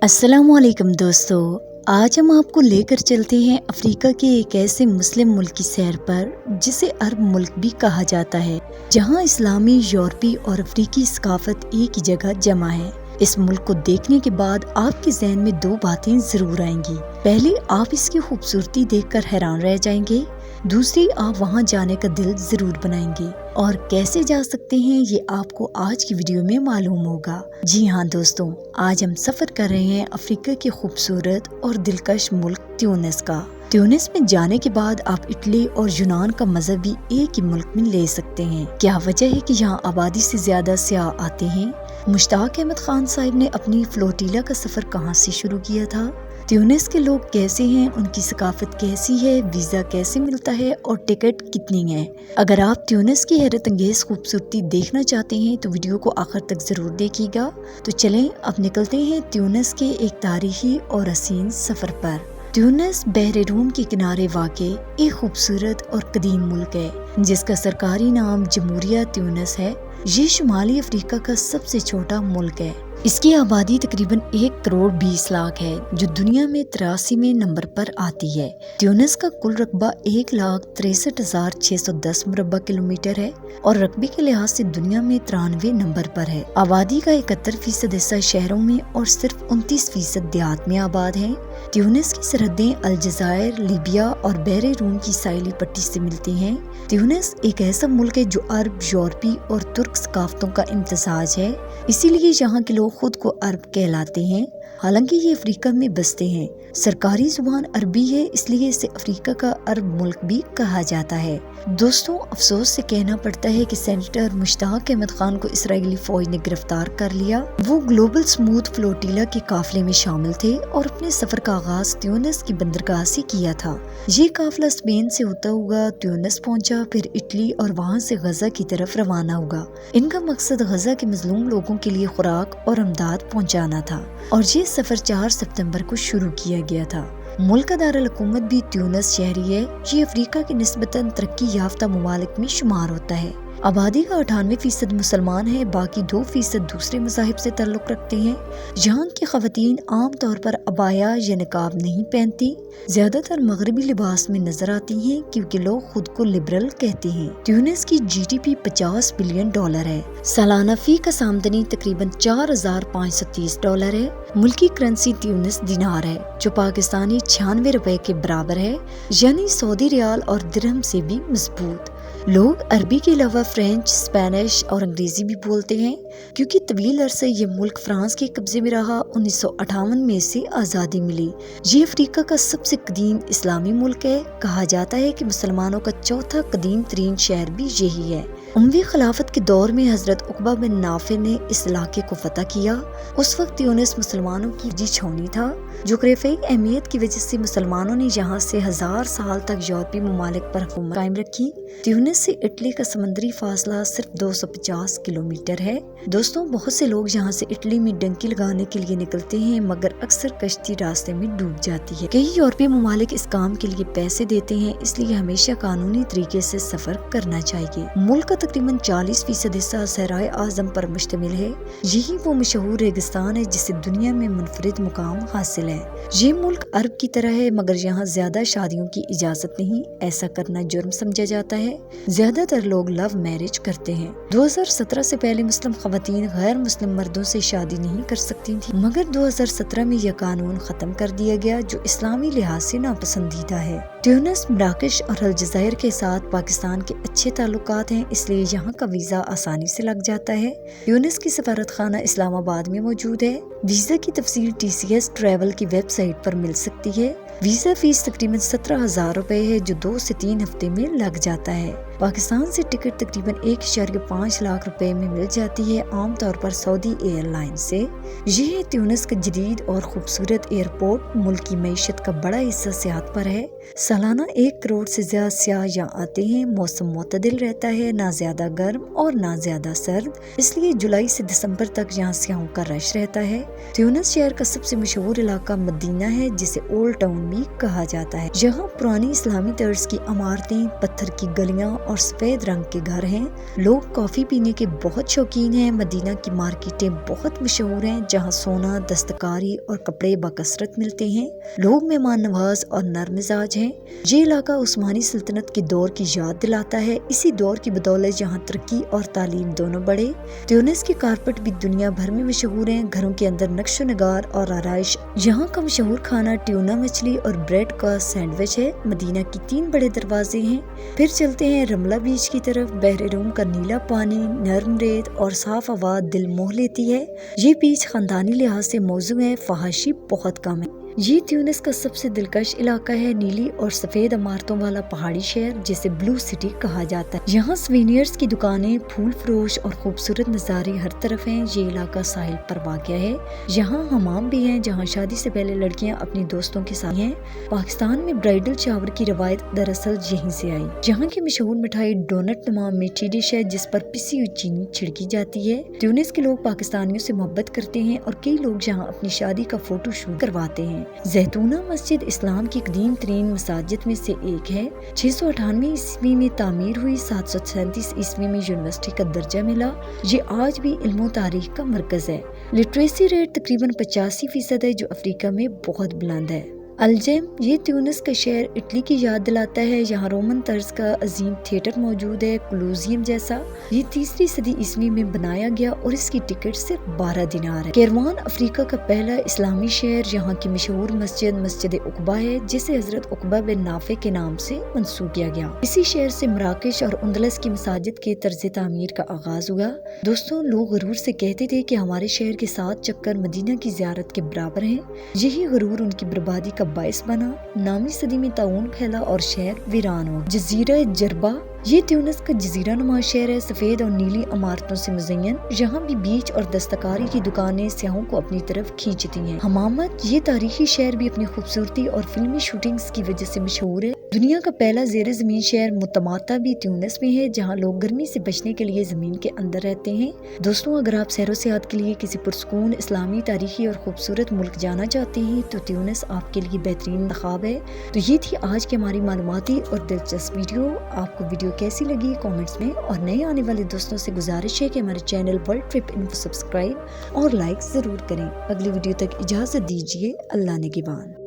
السلام علیکم دوستو، آج ہم آپ کو لے کر چلتے ہیں افریقہ کے ایک ایسے مسلم ملک کی سیر پر جسے عرب ملک بھی کہا جاتا ہے، جہاں اسلامی، یورپی اور افریقی ثقافت ایک ہی جگہ جمع ہے۔ اس ملک کو دیکھنے کے بعد آپ کے ذہن میں دو باتیں ضرور آئیں گی۔ پہلے آپ اس کی خوبصورتی دیکھ کر حیران رہ جائیں گے، دوسری آپ وہاں جانے کا دل ضرور بنائیں گے، اور کیسے جا سکتے ہیں یہ آپ کو آج کی ویڈیو میں معلوم ہوگا۔ جی ہاں دوستوں، آج ہم سفر کر رہے ہیں افریقہ کے خوبصورت اور دلکش ملک تیونس کا۔ تیونس میں جانے کے بعد آپ اٹلی اور یونان کا مزہ بھی ایک ہی ملک میں لے سکتے ہیں۔ کیا وجہ ہے کہ یہاں آبادی سے زیادہ سیاح آتے ہیں؟ مشتاق احمد خان صاحب نے اپنی فلوٹیلا کا سفر کہاں سے شروع کیا تھا؟ تیونس کے لوگ کیسے ہیں، ان کی ثقافت کیسی ہے، ویزا کیسے ملتا ہے اور ٹکٹ کتنی ہے؟ اگر آپ تیونس کی حیرت انگیز خوبصورتی دیکھنا چاہتے ہیں تو ویڈیو کو آخر تک ضرور دیکھیے گا۔ تو چلیں اب نکلتے ہیں تیونس کے ایک تاریخی اور حسین سفر پر۔ تیونس بحر روم کے کنارے واقع ایک خوبصورت اور قدیم ملک ہے جس کا سرکاری نام جمہوریہ تیونس ہے۔ یہ شمالی افریقہ کا سب سے چھوٹا ملک ہے۔ اس کی آبادی تقریباً 1,20,00,000 ہے جو دنیا میں 83ویں نمبر پر آتی ہے۔ تیونس کا کل رقبہ 1,63,610 مربع کلومیٹر ہے اور رقبے کے لحاظ سے دنیا میں 93 نمبر پر ہے۔ آبادی کا 71% حصہ شہروں میں اور صرف 29% دیہات میں آباد ہے۔ تیونس کی سرحدیں الجزائر، لیبیا اور بحر روم کی ساحلی پٹی سے ملتی ہیں۔ تیونس ایک ایسا ملک ہے جو عرب، یورپی اور ترک ثقافتوں کا امتزاج ہے، اسی لیے یہاں کے لوگ خود کو عرب کہلاتے ہیں، حالانکہ یہ افریقہ میں بستے ہیں۔ سرکاری زبان عربی ہے، اس لیے اسے افریقہ کا عرب ملک بھی کہا جاتا ہے۔ دوستوں، افسوس سے کہنا پڑتا ہے کہ سینیٹر مشتاق احمد خان کو اسرائیلی فوج نے گرفتار کر لیا۔ وہ گلوبل سموتھ فلوٹیلا کے قافلے میں شامل تھے اور اپنے سفر کا آغاز تیونس کی بندرگاہ سے کیا تھا۔ یہ قافلہ اسپین سے ہوتا ہوا تیونس پہنچا، پھر اٹلی اور وہاں سے غزہ کی طرف روانہ ہوا۔ ان کا مقصد غزہ کے مظلوم لوگوں کے لیے خوراک اور امداد پہنچانا تھا، اور یہ سفر 4 ستمبر کو شروع کیا گیا تھا۔ ملک کا دارالحکومت بھی تیونس شہری ہے۔ یہ افریقہ کے نسبتاً ترقی یافتہ ممالک میں شمار ہوتا ہے۔ آبادی کا 98% مسلمان ہے، باقی 2% دوسرے مذاہب سے تعلق رکھتے ہیں۔ یہاں کی خواتین عام طور پر عبایا یا نقاب نہیں پہنتی، زیادہ تر مغربی لباس میں نظر آتی ہیں کیونکہ لوگ خود کو لبرل کہتے ہیں۔ تیونس کی GDP $50 بلین ہے۔ سالانہ فی کس آمدنی تقریباً $4,530 ہے۔ ملکی کرنسی تیونس دینار ہے جو پاکستانی 96 روپے کے برابر ہے، یعنی سعودی ریال اور درہم سے بھی مضبوط۔ لوگ عربی کے علاوہ فرینچ، اسپینش اور انگریزی بھی بولتے ہیں کیونکہ طویل عرصہ یہ ملک فرانس کے قبضے میں رہا۔ 1958 میں اسے آزادی ملی۔ یہ افریقہ کا سب سے قدیم اسلامی ملک ہے۔ کہا جاتا ہے کہ مسلمانوں کا چوتھا قدیم ترین شہر بھی یہی ہے۔ اموی خلافت کے دور میں حضرت عقبہ بن نافع نے اس علاقے کو فتح کیا۔ اس وقت تیونس مسلمانوں کی جی چھونی تھا۔ جغرافیائی اہمیت کی وجہ سے مسلمانوں نے یہاں سے 1000 سال تک یورپی ممالک پر حکومت قائم رکھی۔ تیونس سے اٹلی کا سمندری فاصلہ صرف 250 کلومیٹر ہے۔ دوستوں، بہت سے لوگ یہاں سے اٹلی میں ڈنکی لگانے کے لیے نکلتے ہیں، مگر اکثر کشتی راستے میں ڈوب جاتی ہے۔ کئی یورپی ممالک اس کام کے لیے پیسے دیتے ہیں، اس لیے ہمیشہ قانونی طریقے سے سفر کرنا چاہیے۔ ملک کا تقریباً 40% حصہ صحرائے اعظم پر مشتمل ہے۔ یہی وہ مشہور ریگستان ہے جسے دنیا میں منفرد مقام حاصل ہے۔ یہ ملک عرب کی طرح ہے، مگر یہاں زیادہ شادیوں کی اجازت نہیں، ایسا کرنا جرم سمجھا جاتا ہے۔ زیادہ تر لوگ لو میرج کرتے ہیں۔ 2017 سے پہلے مسلم خواتین غیر مسلم مردوں سے شادی نہیں کر سکتی تھیں، مگر 2017 میں یہ قانون ختم کر دیا گیا جو اسلامی لحاظ سے ناپسندیدہ ہے۔ تیونس، مراکش اور الجزائر کے ساتھ پاکستان کے اچھے تعلقات ہیں، اس لیے یہاں کا ویزا آسانی سے لگ جاتا ہے۔ تیونس کی سفارت خانہ اسلام آباد میں موجود ہے۔ ویزا کی تفصیل TCS ٹریول کی ویب سائٹ پر مل سکتی ہے۔ ویزا فیس تقریباً 17,000 روپے ہے جو 2 سے 3 ہفتے میں لگ جاتا ہے۔ پاکستان سے ٹکٹ تقریباً 1.5 لاکھ روپے میں مل جاتی ہے، عام طور پر سعودی ایئر لائن سے۔ یہ ہے تیونس کا جدید اور خوبصورت ایئرپورٹ۔ ملک کی معیشت کا بڑا حصہ سیاحت پر ہے۔ سالانہ 1 کروڑ سے زیادہ سیاح یہاں آتے ہیں۔ موسم معتدل رہتا ہے، نہ زیادہ گرم اور نہ زیادہ سرد، اس لیے جولائی سے دسمبر تک یہاں سیاحوں کا رش رہتا ہے۔ تیونس شہر کا سب سے مشہور علاقہ مدینہ ہے جسے اولڈ ٹاؤن عمیق کہا جاتا ہے، جہاں پرانی اسلامی طرز کی عمارتیں، پتھر کی گلیاں اور سفید رنگ کے گھر ہیں۔ لوگ کافی پینے کے بہت شوقین ہیں۔ مدینہ کی مارکیٹیں بہت مشہور ہیں، جہاں سونا، دستکاری اور کپڑے بکثرت ملتے ہیں۔ لوگ مہمان نواز اور نرم مزاج ہیں۔ یہ علاقہ عثمانی سلطنت کے دور کی یاد دلاتا ہے۔ اسی دور کی بدولت یہاں ترقی اور تعلیم دونوں بڑھے۔ تیونس کے کارپٹ بھی دنیا بھر میں مشہور ہیں۔ گھروں کے اندر نقش و نگار اور آرائش۔ یہاں کا مشہور کھانا ٹیونا مچھلی اور بریڈ کا سینڈوچ ہے۔ مدینہ کی 3 بڑے دروازے ہیں۔ پھر چلتے ہیں رملہ بیچ کی طرف۔ بحر روم کا نیلا پانی، نرم ریت اور صاف ہوا دل موہ لیتی ہے۔ یہ بیچ خاندانی لحاظ سے موزوں ہے، فحاشی بہت کم ہے۔ یہ تیونس کا سب سے دلکش علاقہ ہے، نیلی اور سفید عمارتوں والا پہاڑی شہر جسے بلو سٹی کہا جاتا ہے۔ یہاں سوینئرز کی دکانیں، پھول فروش اور خوبصورت نظارے ہر طرف ہیں۔ یہ علاقہ ساحل پر واقع ہے۔ یہاں حمام بھی ہیں، جہاں شادی سے پہلے لڑکیاں اپنی دوستوں کے ساتھ ہیں۔ پاکستان میں برائڈل شاور کی روایت دراصل یہیں سے آئی۔ یہاں کی مشہور مٹھائی ڈونٹ نما میٹھی ڈش ہے، جس پر پسی ہوئی چینی چھڑکی جاتی ہے۔ تیونس کے لوگ پاکستانیوں سے محبت کرتے ہیں اور کئی لوگ یہاں اپنی شادی کا فوٹو شوٹ کرواتے ہیں۔ زیتونہ مسجد اسلام کی قدیم ترین مساجد میں سے ایک ہے۔ 698 عیسوی میں تعمیر ہوئی، 737 عیسوی میں یونیورسٹی کا درجہ ملا۔ یہ آج بھی علم و تاریخ کا مرکز ہے۔ لٹریسی ریٹ تقریباً 85% ہے، جو افریقہ میں بہت بلند ہے۔ الجیم، یہ تیونس کا شہر اٹلی کی یاد دلاتا ہے۔ یہاں رومن طرز کا عظیم تھیٹر موجود ہے، کولوسیم جیسا۔ یہ 3 صدی عیسوی میں بنایا گیا اور اس کی ٹکٹ صرف 12 دینار ہے۔ کیروان افریقہ کا پہلا اسلامی شہر۔ یہاں کی مشہور مسجد عقبہ ہے، جسے حضرت عقبہ بن نافع کے نام سے منسوب کیا گیا۔ اسی شہر سے مراکش اور اندلس کی مساجد کے طرز تعمیر کا آغاز ہوا۔ دوستوں، لوگ غرور سے کہتے تھے کہ ہمارے شہر کے 7 چکر مدینہ کی زیارت کے برابر ہیں۔ یہی غرور ان کی بربادی کا باعث بنا۔ 9ویں صدی میں طاعون پھیلا اور شہر ویران ہو گیا۔ جزیرہ جربہ، یہ تیونس کا جزیرہ نما شہر ہے، سفید اور نیلی عمارتوں سے مزین۔ یہاں بھی بیچ اور دستکاری کی دکانیں سیاحوں کو اپنی طرف کھینچتی ہیں۔ حمامت، یہ تاریخی شہر بھی اپنی خوبصورتی اور فلمی شوٹنگز کی وجہ سے مشہور ہے۔ دنیا کا پہلا زیر زمین شہر متماتا بھی تیونس میں ہے، جہاں لوگ گرمی سے بچنے کے لیے زمین کے اندر رہتے ہیں۔ دوستوں، اگر آپ سیر و سیاحت کے لیے کسی پرسکون اسلامی، تاریخی اور خوبصورت ملک جانا چاہتے ہیں تو تیونس آپ کے لیے بہترین انتخاب ہے۔ تو یہ تھی آج کی ہماری معلوماتی اور دلچسپ ویڈیو۔ آپ کو ویڈیو کیسی لگی کامنٹس میں، اور نئے آنے والے دوستوں سے گزارش ہے کہ ہمارے channel world trip info subscribe اور لائک ضرور کریں۔ اگلی ویڈیو تک اجازت دیجیے۔ اللہ نگہبان۔